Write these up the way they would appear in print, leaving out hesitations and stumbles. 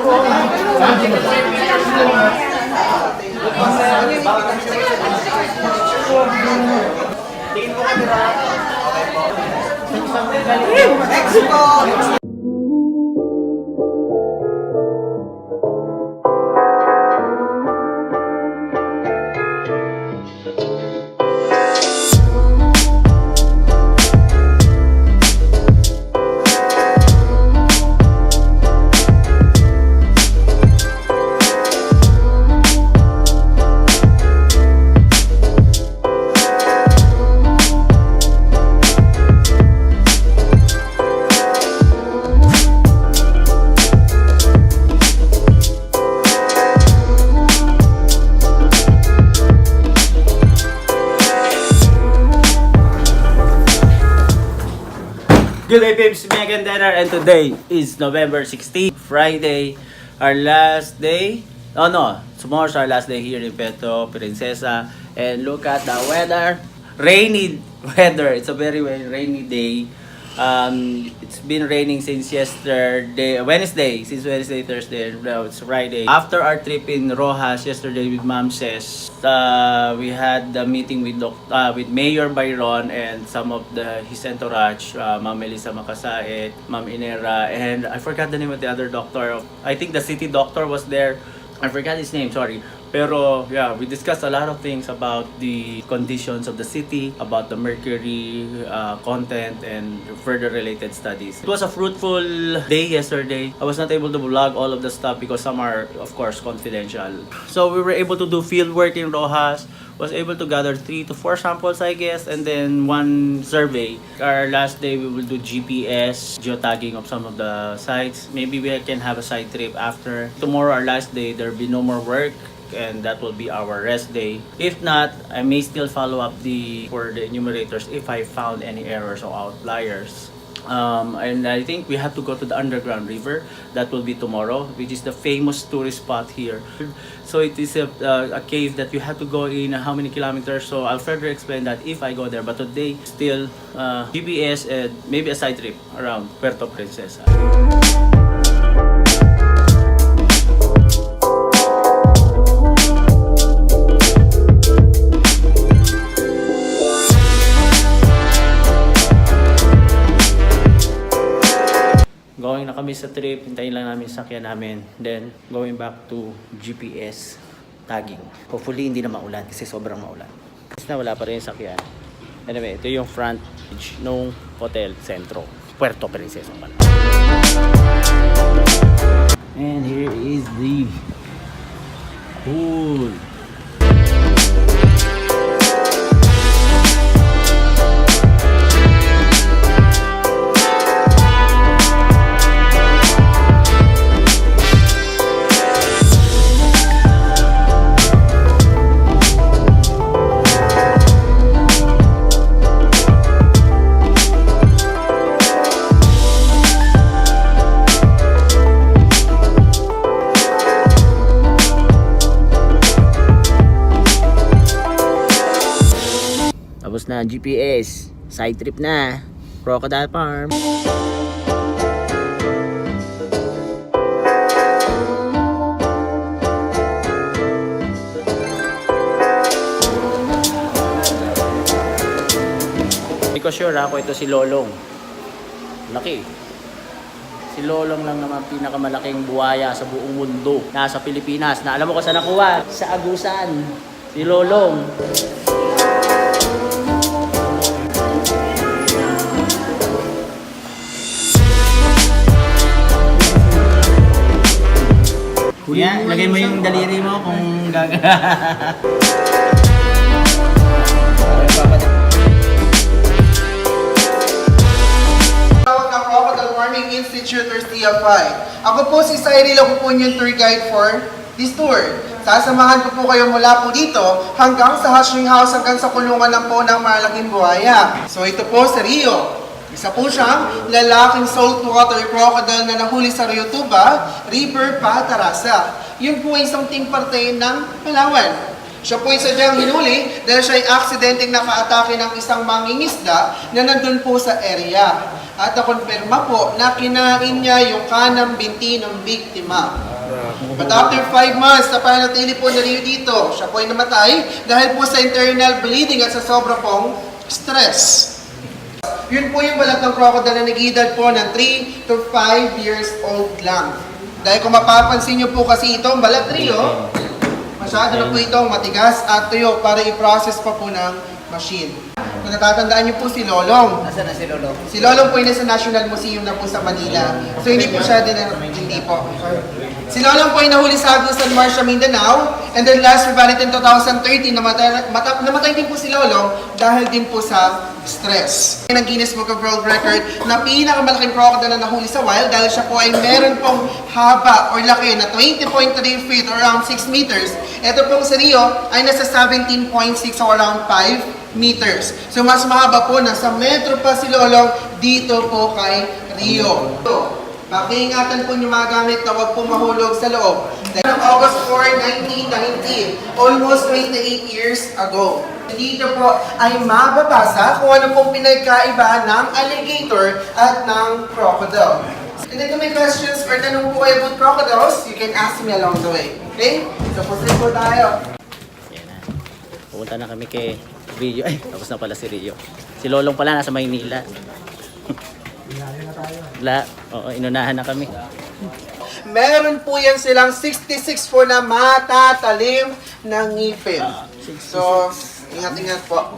Tingin po camera. Okay po. Mexico! Good day, peeps. Me again, Denner, and today is November 16, Friday, our last day. Oh no, tomorrow's our last day here in Puerto Princesa. And look at the weather. Rainy weather. It's a very rainy day. It's been raining since Wednesday, Thursday, now it's Friday. After our trip in Rojas yesterday with Ma'am Ses, we had the meeting with Mayor Byron and some of his entourage, Ma'am Melissa Makasaet, Ma'am Inera, and I forgot the name of the other doctor. I think the city doctor was there. I forgot his name, sorry. Pero yeah, we discussed a lot of things about the conditions of the city, about the mercury content, and further related studies. It was a fruitful day yesterday. I was not able to vlog all of the stuff because some are, of course, confidential. So we were able to do field work in Rojas, was able to gather 3 to 4 samples, I guess, and then 1 survey. Our last day, we will do GPS, geotagging of some of the sites. Maybe we can have a side trip after. Tomorrow, our last day, there will be no more work, and that will be our rest day. If not, I may still follow up for the enumerators if I found any errors or outliers. And I think we have to go to the underground river. That will be tomorrow, which is the famous tourist spot here. So it is a cave that you have to go in how many kilometers. So I'll further explain that if I go there. But today, still GPS and maybe a side trip around Puerto Princesa. Going na kami sa trip, hintayin lang namin sakyan namin. Then, going back to GPS tagging. Hopefully, hindi na maulan kasi sobrang maulan. Kasi na wala pa rin yung sakyan. Anyway, ito yung front page ng Hotel Centro, Puerto Princesa Palawan. And here is the pool. Tapos na GPS, side trip na, Crocodile Farm. Hindi ko sure ako ito si Lolong. Laki. Si Lolong lang naman pinakamalaking buhaya sa buong mundo. Nasa Pilipinas. Na alam mo kung saan nakuha? Sa Agusan. Si Lolong. Kuya, lagay mo yung daliri mo kung gaga. Tawag ng Crocodile Farming Institute or CFI. Ako po si Cyril, ako po yung tour guide for this tour. Sasamahan ko po kayo mula po dito hanggang sa hatchling house, hanggang sa kulungan lang po ng malaking buhaya. So ito po si Rio. Isa po siyang lalaking saltwater crocodile na nahuli sa Rio Tuba, River Patarasa. Yun po ay isang parte ng Palawan. Siya po ay sadyang hinuli dahil siya ay aksidenteng nakaatake ng isang mangingisda na nandun po sa area. At nakonfirma po na kinain niya yung kanang binti ng biktima. But after 5 months, napanatili po na Rio dito. Siya po ay namatay dahil po sa internal bleeding at sa sobra pong stress. Yun po yung balat ng crocodile na nag-edad po ng 3 to 5 years old lang. Dahil kung mapapansin nyo po kasi itong balat Rio, masyado na po itong matigas at tuyo para i-process pa po ng machine. Kung natatandaan niyo po si Lolong. Nasaan na si Lolo? Si Lolong po ay nasa National Museum na po sa Manila. So hindi po siya din, hindi po. Si Lolong po ay nahuli sa Agusan Marsh sa Mindanao. And then last revalid in 2013, namatay din po si Lolong dahil din po sa stress. Ng Guinness Book of World Record na pinakamalaking crocodile na nahuli sa wild dahil siya po ay meron pong haba or laki na 20.3 feet or around 6 meters. Ito pong sa Rio ay nasa 17.6 or around 5 meters. So mas mahaba po, nasa metro pa si Lolong dito po kay Rio. Pakiingatan po niyo mga gamit na huwag po mahulog sa loob. Dahil August 4, 1990, almost 28 years ago. Dito po ay mababasa kung ano pong pinagkaiba ng alligator at ng crocodile. And then kung may questions or tanong po kayo about crocodiles, you can ask me along the way. Okay? So proceed po tayo. Yan na. Pupunta na kami kay Rio. Ay, tapos na pala si Rio. Si Lolong pala nasa Maynila. Oo, inunahan na kami. Meron po yan silang 66 po na matatalim na ngipin. So, ingat-ingat po.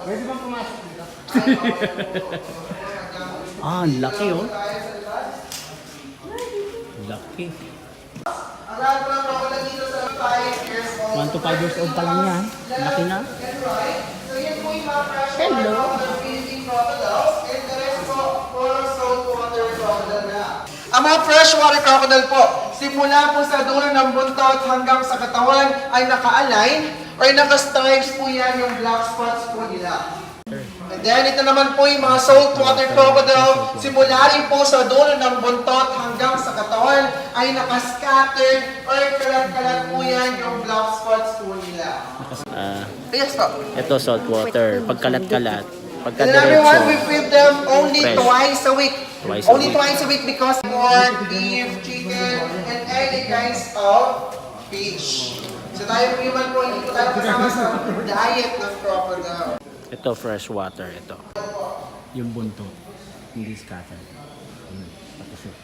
Pwede bang pumasok dito? Ang laki oh. Laki. Ang lahat po ng crocodile dito sa 5 years old. 1 to 5 years old pa lang yan. Laki na. So yan po yung mga fresh water Philippine crocodiles. And the rest po, puro saltwater crocodile na. Ang mga freshwater crocodile po, simula po sa dulo ng buntot hanggang sa katawan ay naka-align or naka-stripes po yan yung black spots po nila. And then ito naman po yung mga saltwater crocodile, simula rin po sa dulo ng buntot hanggang sa katawan ay naka-scattered or kalat-kalat po yan yung black spots po nila. Yes po. Ito saltwater. Pagkalat-kalat. And everyone, we Pagkadiretso. feed them only Fresh. twice a week. Only Twice a week because pork, beef, chicken, and any kinds of fish. So tayo po naman po, hindi po tayo kasama sa diet ng crocodile. Ito fresh water. Ito. Yung buntot. Hindi scattered. Tapos yun.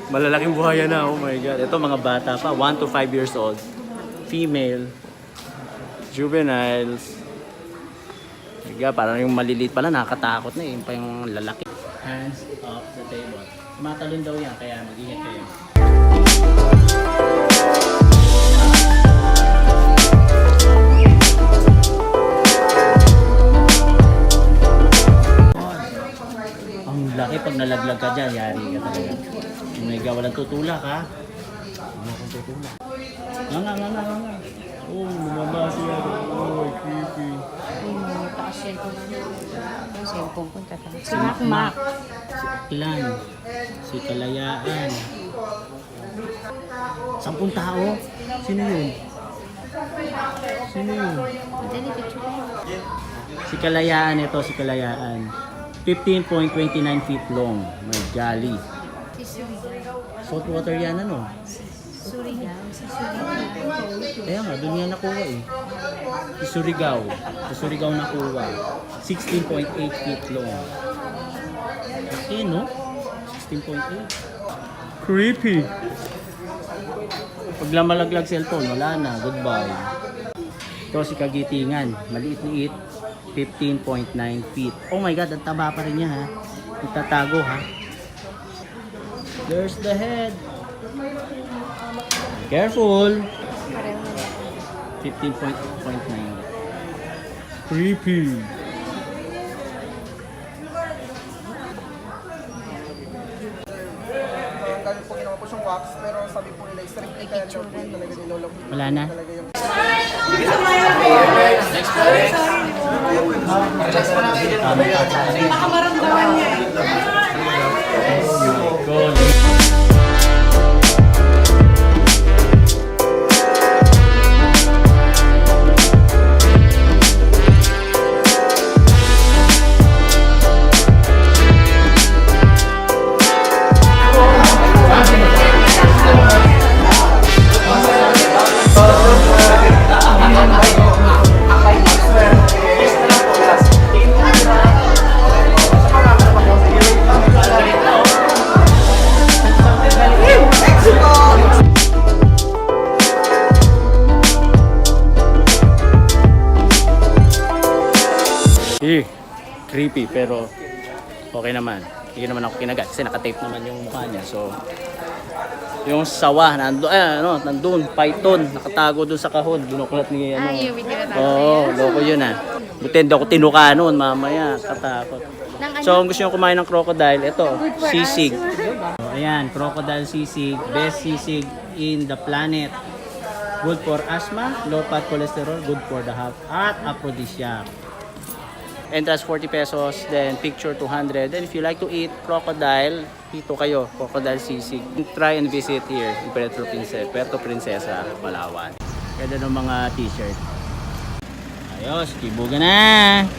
Malalaking buhaya na, oh my god. Ito mga bata pa, 1 to 5 years old. Female. Juveniles. Diga, parang yung maliliit pala, nakakatakot na eh. Yung pa yung lalaki. Hands off the table. Matalon daw yan, kaya mag-ingat kayo. Ang laki pag nalaglag ka dyan, yari ka talaga. Umega, walang tutulak ha. Wala kang tutulak. Nga. Oh, lumaba siya. Oh, creepy. Taas cellphone ko. Ang cellphone ko tataas. Si Makmak. Si Aklan. Si Kalayaan. 10 tao? Sino yun? Sino yun? Madali picture ko. Si Kalayaan ito, si Kalayaan. 15.29 feet long. My golly. Si Surigao. Saltwater yan ano? Surigao. Si Surigao. Kaya nga, doon yan nakuha eh. Si Surigao. Si Surigao nakuha. 16.8 feet long. Okay, no? 16.8. Creepy. Pag malaglag cellphone, wala na. Goodbye. Ito si Kagitingan. Maliit-liit. 15.9 feet. Oh my God, ang taba pa rin niya ha. Itatago ha. There's the head. Careful. 15.9. Creepy. Galing po ginawa po siyang wax, pero sabi po nila, strictly kaya daw po talaga nilolong. Wala na. Talaga yung... Baka maramdaman niya eh. God. creepy pero okay naman. Hindi naman ako kinagat kasi nakatape naman yung mukha niya. So, yung sawa, nandun, python, nakatago dun sa kahon, binukulat ni ano. Yung video na Oo, loko yun Buti hindi ako tinuka noon, mamaya, katakot. So, kung gusto nyo kumain ng crocodile, ito, sisig. So, ayan, crocodile sisig, best sisig in the planet. Good for asthma, low fat cholesterol, good for the heart, at aphrodisiac. Entrance 40 pesos, then picture 200. Then if you like to eat crocodile, dito kayo, crocodile sisig. Try and visit here in Puerto Princesa Palawan. Ganda ng mga t-shirt. Ayos, kibugan na!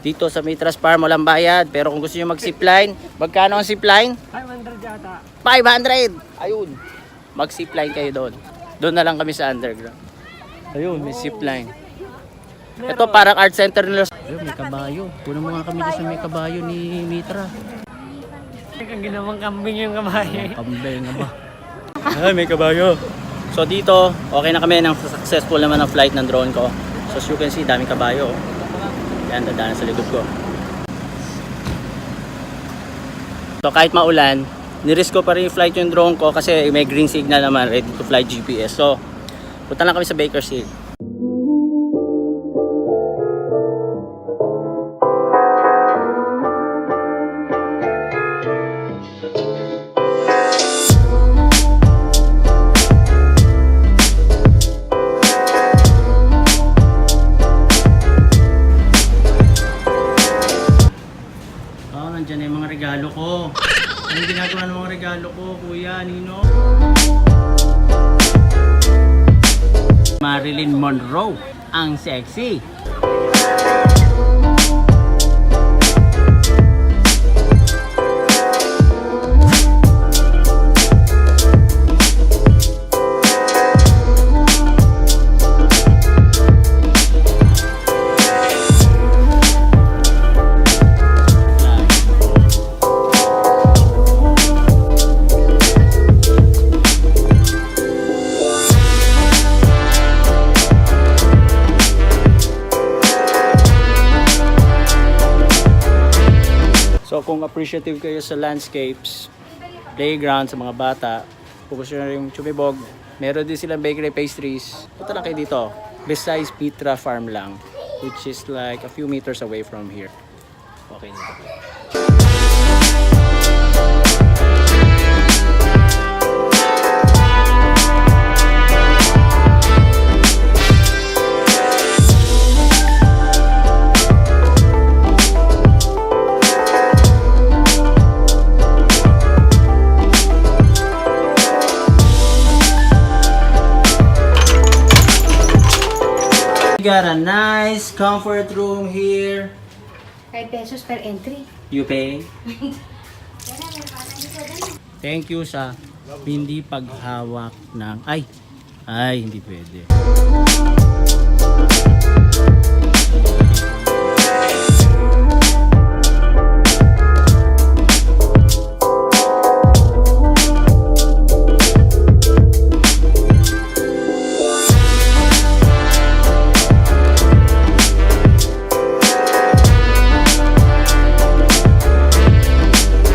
Dito sa Mitra Farm, walang bayad. Pero kung gusto nyo mag-zipline, magkano ang zipline? 500 yata. 500! Ayun. Mag-zipline kayo doon. Doon na lang kami sa underground. Ayun, may zipline. Ito parang art center nila. Ayun, may kabayo. Puno mo nga kami dito sa may kabayo ni Mitra. Ang ginawang kambing yung kabayo. Kambing nga ba? Ay, may kabayo. So dito, okay na kami ng successful naman ang flight ng drone ko. So as you can see, daming kabayo. Yan, dadaanan sa likod ko. So kahit maulan, nirisk ko pa rin i-flight yung drone ko kasi may green signal naman, ready to fly GPS. So, punta lang kami sa Baker's Hill. Nandiyan na yung mga regalo ko. Anong ginagawa ng mga regalo ko, Kuya, Nino? Marilyn Monroe, ang sexy. So kung appreciative kayo sa landscapes, playground sa mga bata, kung gusto nyo rin chumibog, meron din silang bakery pastries. Punta lang kayo dito. Besides Mitra Farm lang, which is like a few meters away from here. Okay dito. We got a nice comfort room here. pesos per entry. You pay? Thank you sa hindi paghawak ng... Ay, hindi pwede.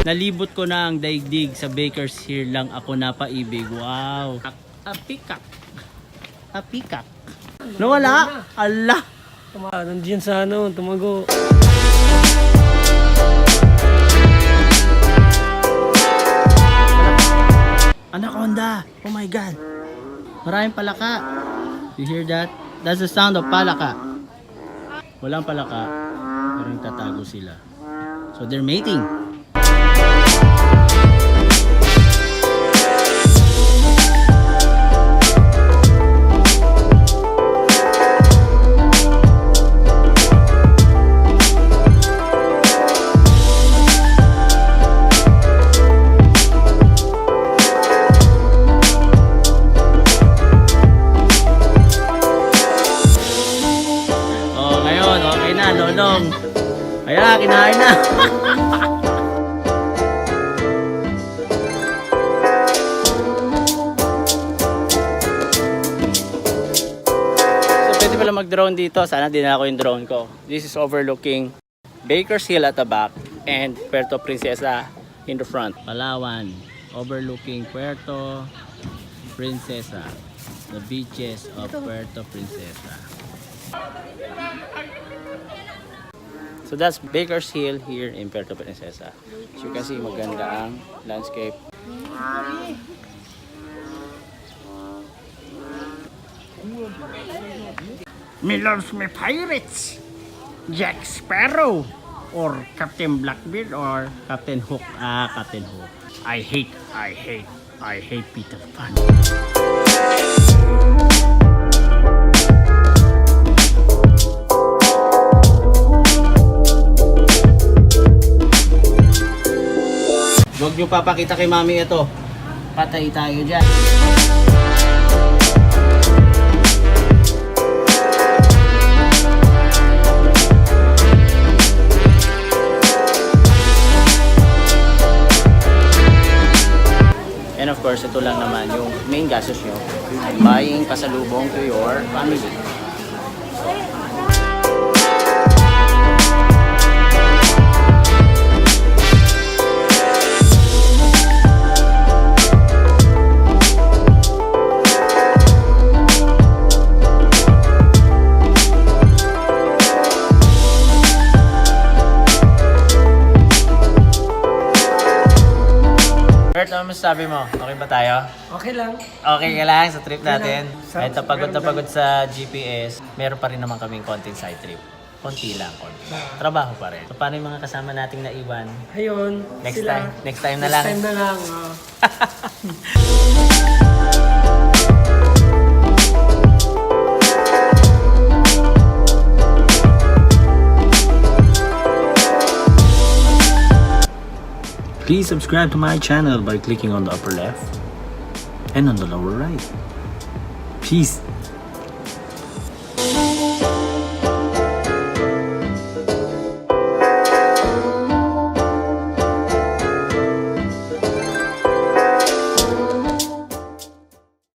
Nalibot ko na ang daigdig, sa Baker's Hill lang ako napaibig. Wow! Apikak! Apikak! Nawala! Allah! Nandiyan sa tumago. Anaconda! Oh my God! Maraming palaka! You hear that? That's the sound of palaka. Walang palaka, pero tatago sila. So they're mating. Lolong. Ayan, kinain na. So, pwede pala mag-drone dito. Sana dinala ko yung drone ko. This is overlooking Baker's Hill at the back and Puerto Princesa in the front. Palawan, overlooking Puerto Princesa. The beaches of Puerto Princesa. So that's Baker's Hill here in Puerto Princesa. As you can see, maganda ang landscape. Me loves me pirates. Jack Sparrow. Or Captain Blackbeard or Captain Hook. Captain Hook. I hate Peter Pan. Huwag nyo papakita kay mami ito. Patay tayo dyan. And of course, ito lang naman yung main gastos nyo. Buying pasalubong to your family. Bert, ano masasabi mo? Okay ba tayo? Okay lang. Okay ka lang sa trip natin? Okay lang. Kahit na pagod sa GPS, meron pa rin naman kaming konting side trip. Konti lang, konti. Trabaho pa rin. So, paano yung mga kasama nating naiwan? Ayun. Next sila. time? Next time na lang? Next time na lang. Please subscribe to my channel by clicking on the upper left and on the lower right. Peace.